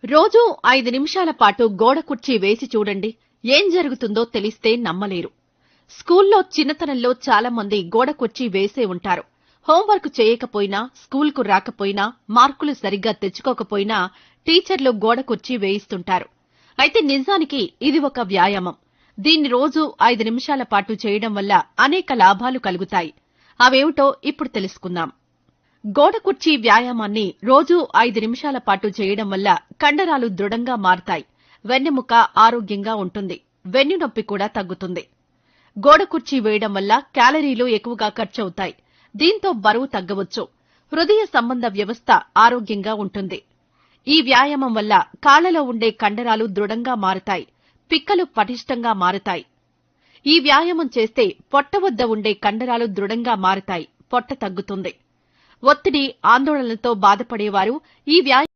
రోజూ 5 నిమిషాల పాటు గోడ కుర్చీ వేసి చూడండి. ఏం జరుగుతుందో తెలిస్తే నమ్మలేరు. స్కూల్లో చిన్నతనంలో చాలా మంది గోడ కుర్చీ వేసే ఉంటారు. హోంవర్క్ చేయకపోయినా, స్కూల్కు రాకపోయినా, మార్కులు సరిగ్గా తెచ్చుకోకపోయినా టీచర్లు గోడ కుర్చీ వేయిస్తుంటారు. అయితే నిజానికి ఇది ఒక వ్యాయామం. దీన్ని రోజూ 5 నిమిషాల పాటు చేయడం వల్ల అనేక లాభాలు కలుగుతాయి. అవేమిటో ఇప్పుడు తెలుసుకుందాం. గోడ కుర్చీ వ్యాయామాన్ని రోజూ 5 నిమిషాల పాటు చేయడం వల్ల కండరాలు దృఢంగా మారతాయి. వెన్నెముక ఆరోగ్యంగా ఉంటుంది. వెన్నునొప్పి కూడా తగ్గుతుంది. గోడ కుర్చీ వేయడం వల్ల క్యాలరీలు ఎక్కువగా ఖర్చవుతాయి. దీంతో బరువు తగ్గవచ్చు. హృదయ సంబంధ వ్యవస్థ ఆరోగ్యంగా ఉంటుంది. ఈ వ్యాయామం వల్ల కాళ్లలో ఉండే కండరాలు దృఢంగా మారతాయి. పిక్కలు పటిష్టంగా మారతాయి. ఈ వ్యాయామం చేస్తే పొట్ట వద్ద ఉండే కండరాలు దృఢంగా మారతాయి. పొట్ట తగ్గుతుంది. ఒత్తిడి, ఆందోళనలతో బాధపడేవారు ఈ వ్యాయామం